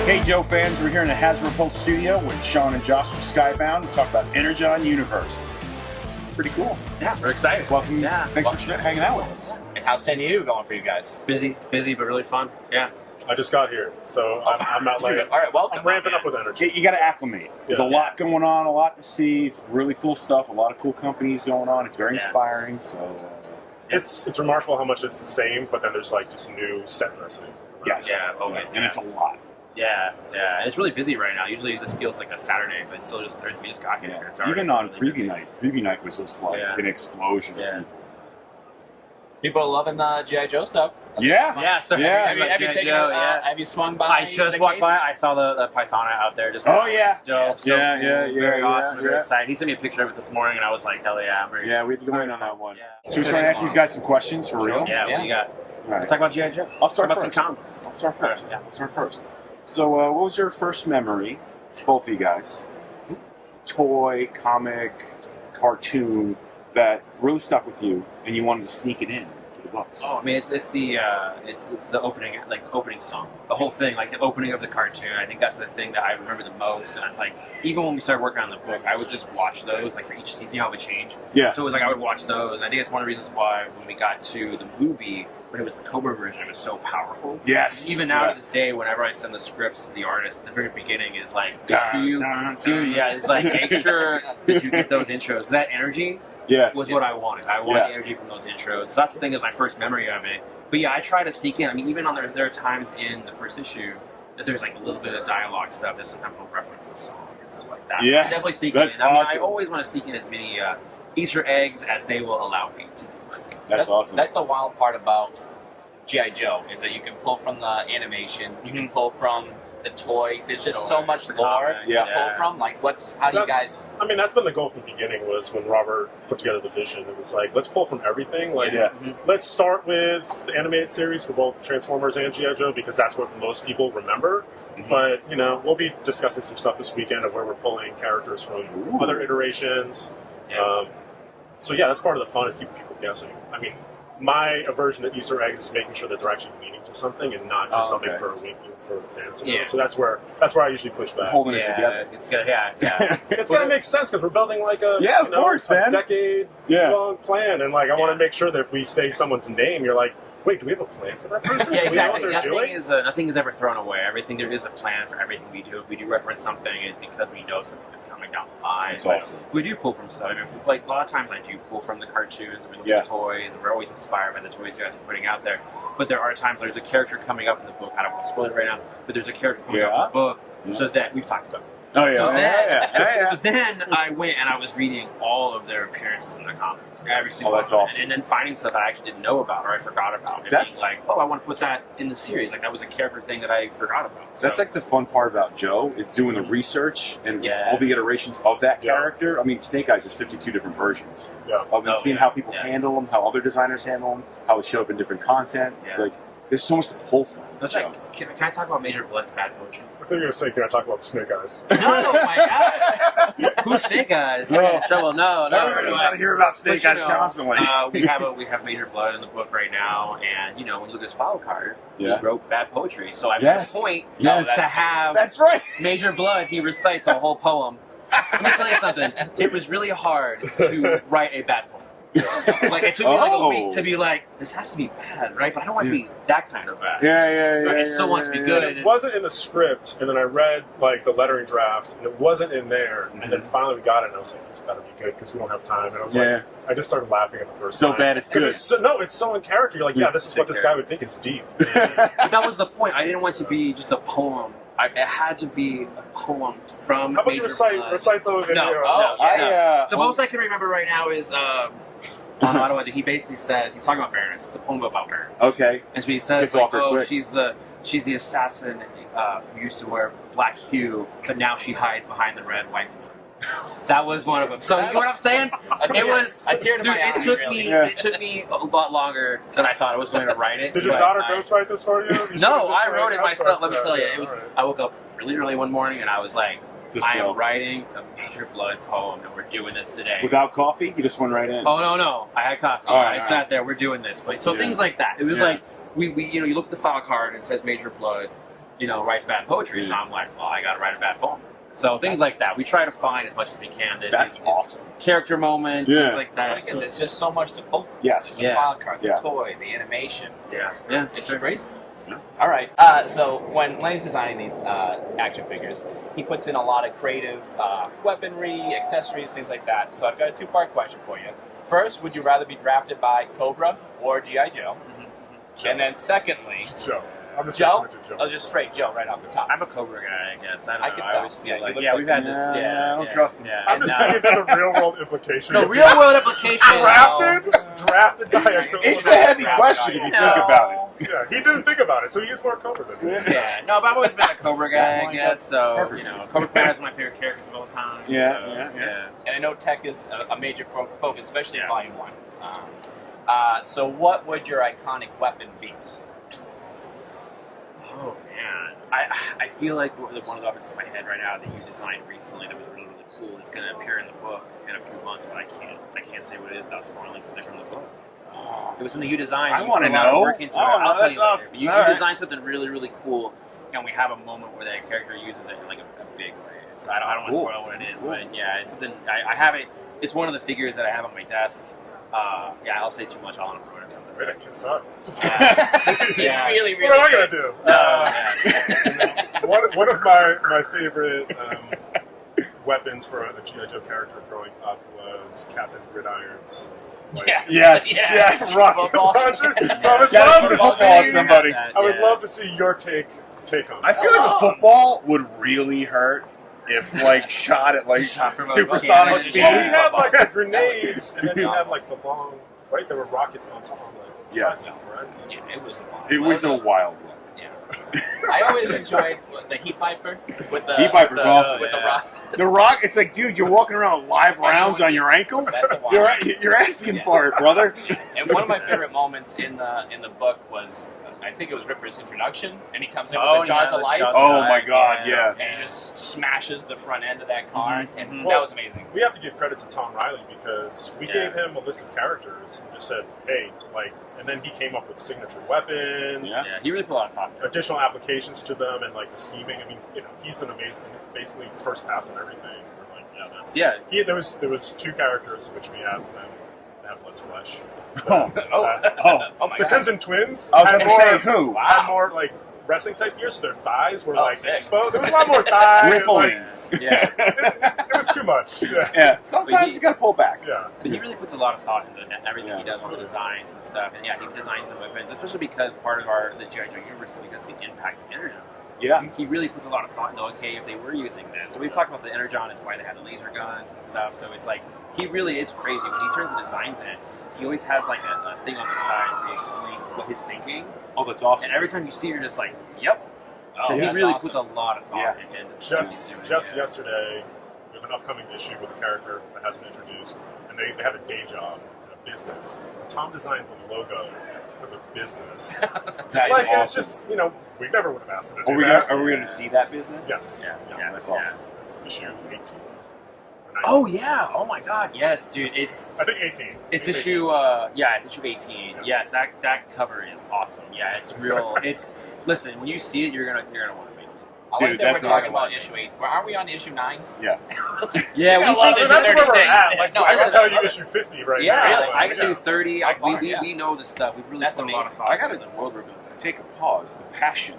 Hey Joe fans, we're here in the Hasbro Studio with Sean and Josh from Skybound to talk about Energon Universe. Pretty cool. Yeah, we're excited. Welcome. Yeah. Thanks for hanging out with us. And how's San Diego going for you guys? Busy, but really fun. Yeah. I just got here, so I'm not like. All right, welcome. I'm ramping up with energy. You got to acclimate. There's a lot going on, a lot to see. It's really cool stuff. A lot of cool companies going on. It's very inspiring. So it's remarkable how much it's the same, but then there's like just new set dressing. Yes. Yeah, always. And it's a lot. Yeah. And it's really busy right now. Usually this feels like a Saturday, but it's still just Thursday. We just got here. It's Even on really preview night was just like an explosion. Yeah. People are loving G.I. Joe stuff. Yeah. So Have you taken have you swung by? I just walked by. I saw the Python out there. Just oh yeah. Joe. So very awesome. Yeah. Very excited. He sent me a picture of it this morning, and I was like, hell yeah. I'm very we had to go in on that one. Yeah. So we're trying to ask these guys some questions for real. Yeah. What do you got? Right. Let's talk about G.I. Joe. I'll start about first. some comics. I'll start first. Yeah. I'll start first. So, what was your first memory, both of you guys, toy, comic, cartoon, that really stuck with you, and you wanted to sneak it in to the books? Oh, I mean, it's the opening, like the opening song, the whole thing, like the opening of the cartoon. I think that's the thing that I remember the most. And it's like, even when we started working on the book, I would just watch those, like for each season, you know how it would change. Yeah. So it was like I would watch those. And I think it's one of the reasons why when we got to the movie, when it was the Cobra version, it was so powerful. Yes. Even now to this day, whenever I send the scripts to the artist, at the very beginning is like, it's like, make sure that you get those intros. That energy was what I wanted. I wanted energy from those intros. So that's the thing, is my first memory of it. But yeah, I try to sneak in. I mean, even on there are times in the first issue that there's like a little bit of dialogue stuff that sometimes will reference the song and stuff like that. Yes, I definitely sneak that's in. I mean, awesome. I always want to sneak in as many Easter eggs as they will allow me to do. That's awesome. That's the wild part about G.I. Joe, is that you can pull from the animation, you can pull from the toy. There's just so much lore to pull from. Like, how do you guys? I mean, that's been the goal from the beginning. Was when Robert put together the vision. It was like, let's pull from everything. Like, let's start with the animated series for both Transformers and G.I. Joe, because that's what most people remember. But we'll be discussing some stuff this weekend of where we're pulling characters from other iterations. So that's part of the fun, is keeping people guessing. I mean, my aversion to Easter eggs is making sure that they're actually leading to something and not just something for a week for the fans. So that's where I usually push back. Holding it together. It's gonna, it's gonna make sense, because we're building like a man. decade long plan, and like I want to make sure that if we say someone's name, you're like, wait, do we have a plan for that person? Yeah, exactly. Do we know what they're doing? Nothing is ever thrown away. There is a plan for everything we do. If we do reference something, it's because we know something is coming down the line. That's awesome. We do pull from stuff. I mean, like a lot of times I do pull from the cartoons and the toys, and we're always inspired by the toys you guys are putting out there. But there are times there's a character coming up in the book. I don't want to spoil it right now, but there's a character coming up in the book so that we've talked about. Oh yeah. So then I went and I was reading all of their appearances in the comics, every single one. That's awesome. And then finding stuff I actually didn't know about or I forgot about, and being like, oh, I want to put that in the series. Like, that was a character thing that I forgot about. So. That's like the fun part about Joe, is doing the research and all the iterations of that character. I mean, Snake Eyes is 52 different versions. Seeing how people handle them, how other designers handle them, how it showed up in different content. It's like, there's so much to pull from. That's like, can I talk about Major Bludd's bad poetry? I thought you were going to say, can I talk about Snake Eyes? No, my God. Who's Snake Eyes? We're in trouble. No. Everybody's got to hear about Snake Eyes constantly. we have Major Bludd in the book right now, and when you look at his file card, he wrote bad poetry. So I made a point to have Major Bludd. He recites a whole poem. Let me tell you something. It was really hard to write a bad poem. Like, it took me like a week to be like, this has to be bad, right? But I don't want to be that kind of bad. I still want to be good. It wasn't in the script, and then I read like the lettering draft, and it wasn't in there. And then finally we got it, and I was like, this better be good, because we don't have time. And I was like, I just started laughing at the first time. So bad it's good. It's so in character. You're like, this is what this guy would think. It's deep. But that was the point. I didn't want it to be just a poem. It had to be a poem from How about Major you recite some of it? The most I can remember right now is he basically says, he's talking about Baroness. It's a poem about Baroness. Okay. And so he says, she's the assassin who used to wear black hue, but now she hides behind the red, white. That was one of them. So you know what I'm saying? I teared in my eye. It took me a lot longer than I thought I was going to write it. Did your daughter ghostwrite this for you? No, I wrote it myself. Let me tell you, I woke up really early one morning and I was like, I am writing a Major Bludd poem, and we're doing this today. Without coffee? You just went right in? Oh, no. I had coffee. I sat there, we're doing this. So things like that. It was like, you look at the file card and it says Major Bludd, writes bad poetry. So I'm like, well, I got to write a bad poem. So things like that. We try to find as much as we can. That's awesome. Character moments, things like that. Again, there's just so much to pull from. Yes. The file card, the toy, the animation. Yeah. It's crazy. All right. So when Lenny's designing these action figures, he puts in a lot of creative weaponry, accessories, things like that. So I've got a two-part question for you. First, would you rather be drafted by Cobra or G.I. Joe? And then secondly... Joe. I'm just Joe? Oh, just straight Joe right off the top. I'm a Cobra guy, I guess. I can tell. We've had this. I don't trust him. I'm just thinking of the real-world implication. The real-world implication. Drafted by a Cobra. It's a heavy question if you think about it. Yeah, he didn't think about it, so he is more Cobra than me. Yeah, no, but I've always been a Cobra guy, I guess. So, Cobra Kai is my favorite characters of all time. Yeah. And I know tech is a major focus, especially in Volume 1. So what would your iconic weapon be? Oh, man. I feel like one of the weapons in my head right now that you designed recently that was really, really cool is going to appear in the book in a few months, but I can't say what it is without spoiling something from the book. It was something you designed. I want to know. I'll tell you later. But you designed something really, really cool, and we have a moment where that character uses it in like a big way. So I don't want to spoil what it is, but yeah, it's something I have it. It's one of the figures that I have on my desk. I'll say too much. I'll want to ruin something. Way to kiss up. It's really, really. What am I gonna do? One of my favorite weapons for a G.I. Joe character growing up was Captain Gridiron's. Yes. Rocket launcher. So I would love to see somebody. I would love to see your take on it. I feel like a football would really hurt if shot at supersonic speed. Well, he had the grenades, and then he had the long. Right, there were rockets on top of the side now, right? Yeah, it was a wild. It was a wild one. Yeah. I always enjoyed the Heat Viper with the Heat Viper's awesome. With the rock. The rock. It's like, dude, you're walking around with live rounds on your ankles. You're asking for it, brother. And one of my favorite moments in the book was, I think it was Ripper's introduction, and he comes in with the Jaws of Life. Oh my God, yeah. And he just smashes the front end of that car, and that was amazing. We have to give credit to Tom Riley because we gave him a list of characters and just said, hey, and then he came up with signature weapons. Yeah, he really put a lot of thought. Additional applications to them and the scheming. I mean, he's an amazing, basically first pass on everything. We're that's. Yeah. There was two characters which we asked them to have less flesh. Oh my God. The Crimson Twins. I was going to say who? Had more wrestling type gear, so their thighs were exposed. There was a lot more thighs. Rippling. It was too much. Yeah. Sometimes you got to pull back. Yeah. But he really puts a lot of thought into everything he does on the designs and stuff. And he designs the weapons, especially because part of the G.I. Joe universe is because of the impact of Energon. Yeah. He really puts a lot of thought into, if they were using this. So we've talked about the Energon is why they had the laser guns and stuff. So it's it's crazy. When he turns the designs in, he always has a thing on the side where he explains what his thinking. Oh, that's awesome. And every time you see it, you're just like, yep. He really puts a lot of thought into Just yesterday, we have an upcoming issue with a character that hasn't been introduced, and they had a day job in a business. Tom designed the logo for the business. That's awesome. It's just, we never would have asked him to do that. Are we going to see that business? Yes. Yeah, that's awesome. It's issue 18. Oh yeah! Oh my God! Yes, dude. I think 18. It's issue. It's issue 18. Yeah. Yes, that cover is awesome. Yeah, it's real. Listen. When you see it, you're gonna want to make it. Dude, that's awesome. We're talking about issue 8. Are we on issue 9? Yeah. Yeah, we think that's where we're at. I can tell you issue 50 right now. Yeah, I can tell you 30. We know this stuff. We really put a lot of thought. I gotta take a pause. The passion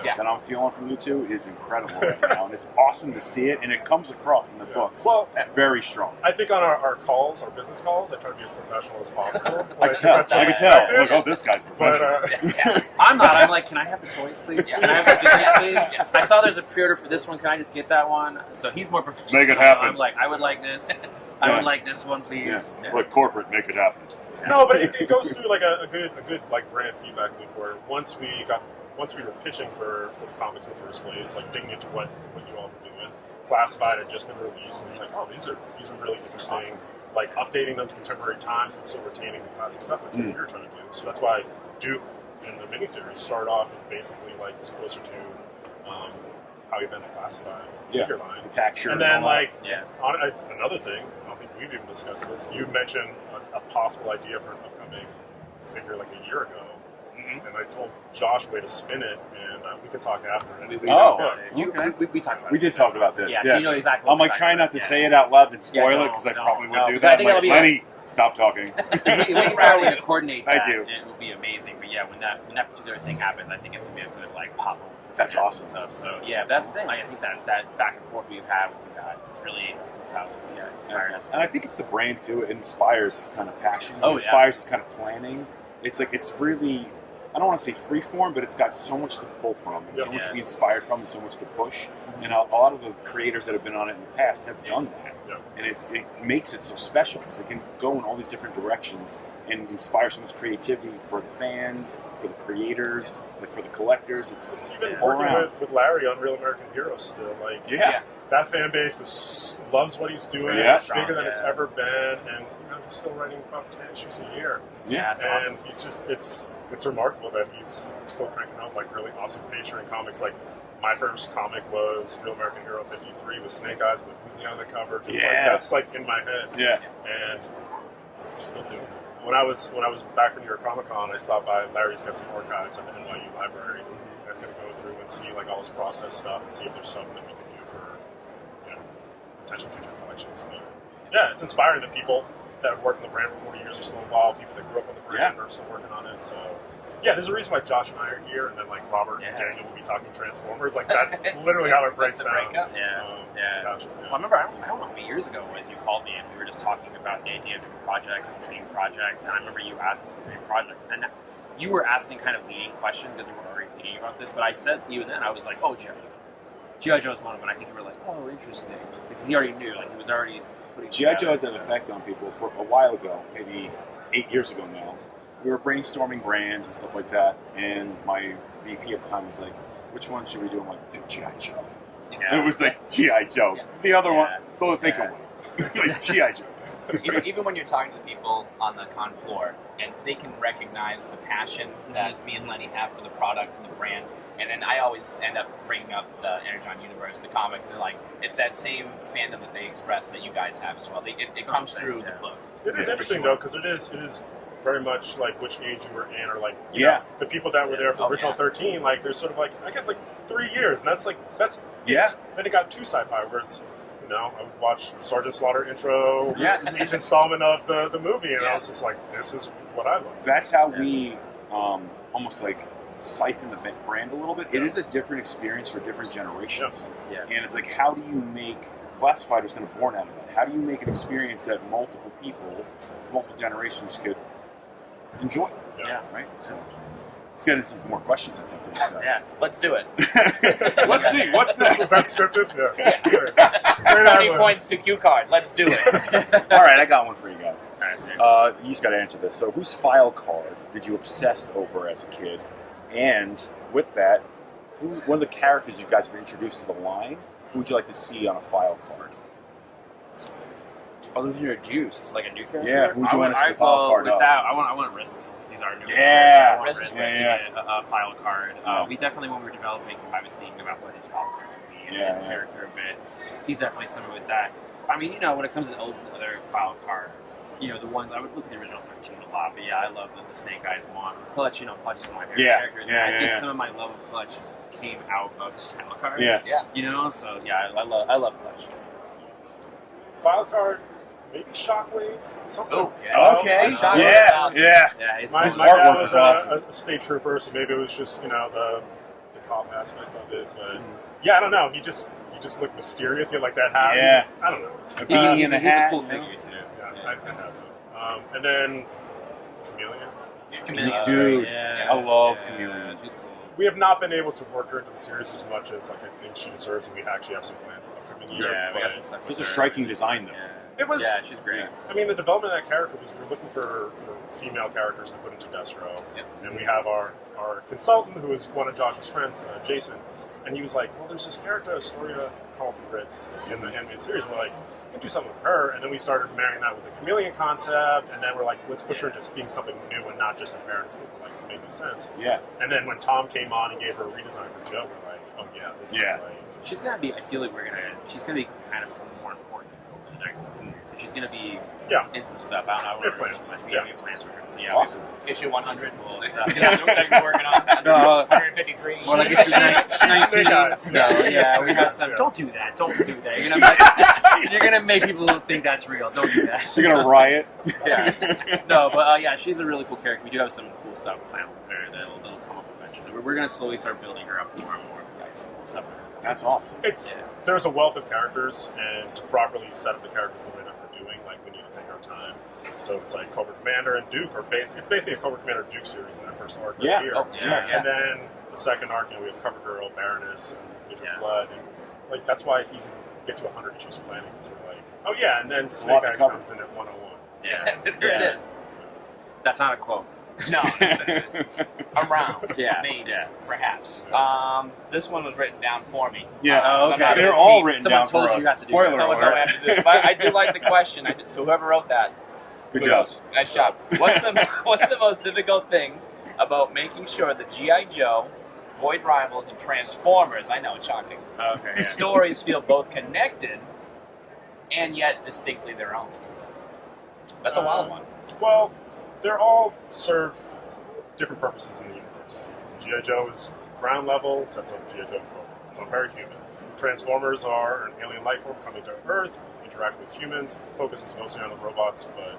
that I'm feeling from you two is incredible right now, and it's awesome to see it, and it comes across in the books. Well, very strong. I think on our calls, our business calls, I try to be as professional as possible. I can tell. Like, this guy's professional. I'm not. I'm like, can I have the toys, please? Can I have the figures, please? I saw there's a pre-order for this one. Can I just get that one? So he's more professional. Make it happen. I'm like, I would like this. I would like this one, please. Yeah. Like corporate, make it happen. No, but it goes through a good brand feedback loop where once we were pitching for the comics in the first place, digging into what you all were doing, Classified had just been released, and it's these are really interesting. Awesome. Updating them to contemporary times and still retaining the classic stuff. That's what we were trying to do. So that's why Duke in the miniseries started off and basically was closer to how you've been Classified figure line. The texture. And then on another thing, I don't think we've even discussed this. You mentioned a possible idea for an upcoming figure a year ago. and I told Josh a way to spin it, and we could talk after. And we talked about it. We talked about it. We did talk about this. Yeah, yes. so you know exactly. I'm like trying not to say it out loud and spoil it because I probably would do that. Like, Lenny, stop talking. We probably to coordinate that. I do. It will be amazing. But yeah, when that particular thing happens, I think it's gonna be a good like pop. That's awesome. Stuff. So yeah, that's the thing. Like, I think that back and forth we've had with you guys, it's really how inspired us. And I think it's the brand too. It inspires this kind of passion. It Oh, inspires this kind of planning. It's like it's really, I don't want to say freeform, but it's got so much to pull from, and so much to be inspired from, and so much to push. And a lot of the creators that have been on it in the past have done that. And it makes it so special because it can go in all these different directions and inspire so much creativity for the fans, for the creators, like for the collectors. It's even working with Larry on Real American Heroes still. Like, that fan base loves what he's doing. It's bigger than it's ever been, and he's still writing about 10 issues a year. Yeah, and awesome. He's just it's remarkable that he's still cranking out like really awesome page-turning comics. Like, my first comic was Real American Hero 53 with Snake Eyes with Uzi on the cover. Just like, that's like in my head. Yeah. And still doing it. When I was back from New York Comic Con, I stopped by Larry's got some archives at the NYU library. I was going to go through and see like all his process stuff and see if there's something that we could do for potential future collections. But yeah, it's inspiring that people that have worked in the brand for 40 years are still involved. People that grew up on the brand are still working on it. So yeah, there's a reason why Josh and I are here, and then like Robert and Daniel will be talking Transformers. Like, that's literally how it breaks down. Gotcha. Well, I remember, I don't know how many years ago was you called me and we were just talking about the idea of doing projects and dream projects, and I remember you asking some dream projects, and you were asking kind of leading questions because you were already thinking about this, but I said even then, I was like, oh, G.I. Joe's one of them, and I think you were like, oh, interesting, because he already knew, like, he was already putting G.I. Joe has an effect on people. For a while ago, maybe 8 years ago now, we were brainstorming brands and stuff like that, and my VP at the time was like, which one should we do? I'm like, do G.I. Joe. It was like G.I. Joe. The other one, don't think of one. Like G.I. Joe. Even when you're talking to people on the con floor, and they can recognize the passion that me and Lenny have for the product and the brand, and then I always end up bringing up the Energon Universe, the comics, and like, it's that same fandom that they express that you guys have as well. It comes through the book. It is interesting though, because it is very much like which age you were in, or like you know, the people that were there for original 13. Like, there's sort of like, I got like 3 years, and that's then it got too sci-fi. Whereas, I would watch Sergeant Slaughter intro, each installment of the movie, and I was just like, this is what I love. That's how we almost like siphon the brand a little bit. It is a different experience for different generations. And it's like, how do you make Classified was kind of born out of that? How do you make an experience that multiple people, multiple generations could enjoy? Right? So let's get into some more questions, I think, for this guys. Yeah, let's do it. Let's see, what's next? Is that scripted? Tony points to cue card. Let's do it. All right, I got one for you guys. You just got to answer this. So, whose file card did you obsess over as a kid? And with that, one of the characters you guys have introduced to the line, who would you like to see on a file card? Oh, those are your juice, like a new character? Yeah, who would you want to see the file card of? I want Risk, because he's our new Risk. A file card. We definitely, when we were developing, I was thinking about what his file card would be and his character a bit. He's definitely someone with that. I mean, when it comes to other file cards, the ones, I would look at the original 13 a lot, but I love the Snake Eyes one. Clutch, Clutch is one of my favorite characters. I think some of my love of Clutch came out of his file card. So I love Clutch. File card, maybe Shockwave, something. Oh, okay. His my dad was a state trooper, so maybe it was just the cop aspect of it. But I don't know. He just looked mysterious. He had like that hat. I don't know. He's a cool figure too. I have him. And then Chameleon. Dude, I love Chameleon. She's cool. We have not been able to work her into the series as much as I think she deserves, and we actually have some plans in the upcoming year. We got some stuff. Such a striking design, though. It was. Yeah, she's great. I mean, the development of that character was we were looking for female characters to put into Destro, and we have our consultant, who is one of Josh's friends, Jason, and he was like, "Well, there's this character, Astoria Carlton Ritz, in the animated series." We're like, we can do something with her, and then we started marrying that with the Chameleon concept, and then we're like, let's push her into being something new and not just a Baroness lookalike. It made no sense. And then when Tom came on and gave her a redesign for Joe, we're like, oh this is like... She's gonna be, I feel like she's gonna be kind of become more important over the next couple of years. So she's going to be Yeah. into stuff. I don't know. We have plans. We have plans for her. So yeah, Awesome. Issue 100. cool stuff. Yeah, that you're working on. 153. Well, like issue 19. Snake Eyes. So, yeah, we have some. Yeah. Don't do that. Don't do that. You're gonna make people think that's real. Don't do that. You're gonna riot. Yeah. No, but yeah, she's a really cool character. We do have some cool stuff planned with her that'll come up eventually. We're gonna slowly start building her up more and more. Some cool stuff. That's awesome. There's a wealth of characters, and to properly set up the characters the way that we're doing, like we need to take our time. So it's like Cobra Commander and Duke, it's basically a Cobra Commander Duke series in that first arc. Yeah. Here. Oh, yeah. And then the second arc, we have Cover Girl, Baroness, and Major Bludd, and like that's why it's easy to get to 100 issues planning because we're like, oh yeah, and then Snake Eyes comes in at 101. So, There it is. That's not a quote. No, it is. Around. Yeah. Maybe. Perhaps. Yeah. This one was written down for me. Yeah. Oh, okay. They're all written Someone down told for you us. not to do Spoiler that. Someone told me I alert. had to do this. But I did like the question. So whoever wrote that, Good kudos. job. Nice job. What's the most difficult thing about making sure that G.I. Joe, Void Rivals, and Transformers, I know it's shocking, Okay. stories feel both connected and yet distinctly their own? That's a wild one. Well, they're all serve different purposes in the universe. G.I. Joe is ground level, sets up G.I. Joe and Cobra. So very human. Transformers are an alien life form coming to Earth, interacting with humans, focuses mostly on the robots, but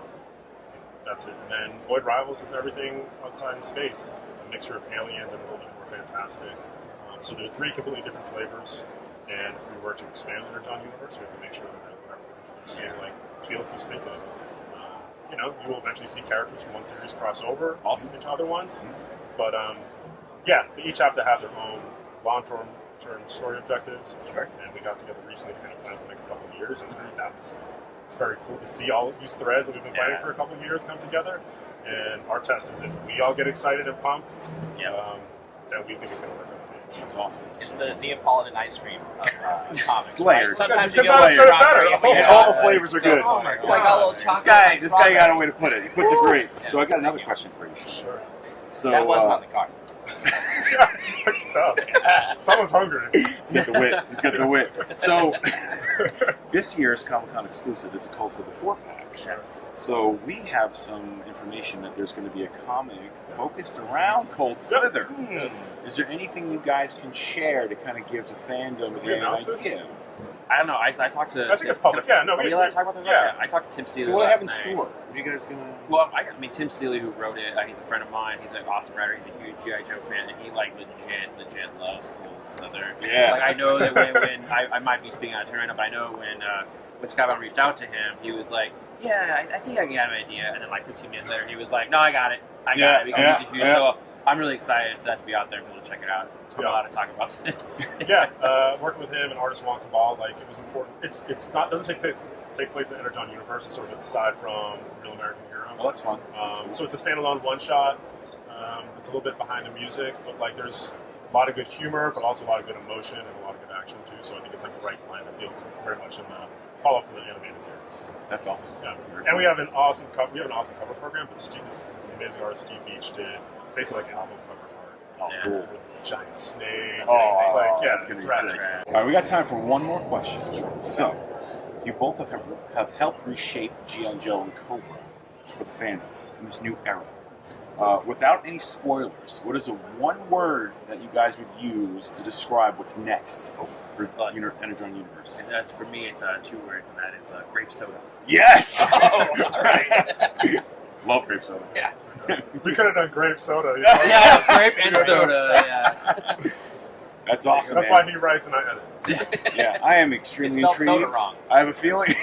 that's it. And then Void Rivals is everything outside in space, a mixture of aliens and a little bit more fantastic. So there are 3 completely different flavors, and if we were to expand Energon Universe, we have to make sure that whatever we're introducing feels distinctive. You will eventually see characters from one series cross over into other ones, but yeah, they each have to have their own long-term story objectives. Sure. And we got together recently to kind of plan for the next couple of years, and it's very cool to see all of these threads that we've been planning for a couple of years come together. And our test is if we all get excited and pumped, then we think it's going to work out. That's awesome. It's the Neapolitan ice cream of comics. It's layered. Right? Sometimes You you could get not have said it strawberry better. and we All get- the flavors are good. Oh my God. Like a little chocolate. This guy got a way to put it. He puts it great. Yeah. So I got another Thank you. question for you. Sure. So That wasn't on the card. Yeah, I can tell. Someone's hungry. he's got the wit. He's got the wit. So this year's Comic-Con exclusive is a Cult of the 4-pack. Sure. So we have some information that there's going to be a comic focused around Cold Slither. Yes. Is there anything you guys can share to kind of give the fandom Did we an announce this? idea? I don't know. I talked to. I think it's public. Yeah, no, Are we allowed to talk about this? yeah. I talked to Tim Seeley. So what do they have in last night. store? What are you guys going to... Well, I mean, Tim Seeley, who wrote it, he's a friend of mine. He's an awesome writer. He's a huge G.I. Joe fan, and he legit loves Cold Slither. Yeah. Like I know that when I might be speaking out of turn right now, but I know when Skybound reached out to him, he was like, "Yeah, I think I can get an idea." And then like 15 minutes later, he was like, "No, I got it. Because he's a huge." So I'm really excited for that to be out there and people to check it out. I'm allowed to talk about this. Working with him and artist Juan Cabal, it was important. It's not doesn't take place in Energon Universe. It's sort of aside from Real American Hero. Oh, that's fun. So it's a standalone one shot. It's a little bit behind the music, but there's a lot of good humor, but also a lot of good emotion and a lot of good action too. So I think it's the right blend that feels very much in the follow up to the animated series. That's awesome. Yeah, and we have an awesome cover. We have an awesome cover program. But Steve, this amazing artist Steve Beach did basically like an album cover art. Oh, cool. With a giant snake. Oh, It's that's it's gonna be rad. sick. All right, we got time for one more question. So, you both have helped reshape G.I. Joe and Cobra for the fandom in this new era. Without any spoilers, what is a one word that you guys would use to describe what's next for Energon Universe? And that's for me. It's 2 words, and that is grape soda. Yes! Oh, all right. Love grape soda. Yeah. We could have done grape soda. Yeah, grape and soda. Yeah. That's awesome. That's man. why he writes and I edit. Yeah, I am extremely You spelled intrigued. soda wrong. I have a feeling.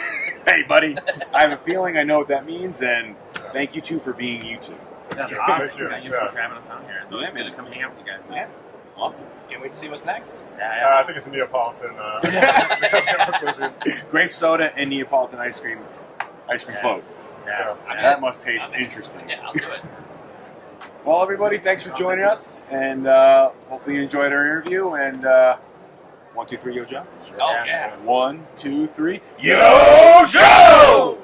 Hey, buddy. I have a feeling I know what that means, and thank you two for being you two. That's Yeah, awesome. thank you. Thank you so much for having us on here. It's always Yeah, good to come hang out with you guys. Yeah, awesome. Can't wait to see what's next. I think it's a Neapolitan. Grape soda and Neapolitan ice cream float. Yeah. That must taste interesting. Yeah, I'll do it. Well, everybody, thanks for joining us, and hopefully you enjoyed our interview. And 1, 2, 3, yo, Joe. Oh, yeah. 1, 2, 3, yo, Joe!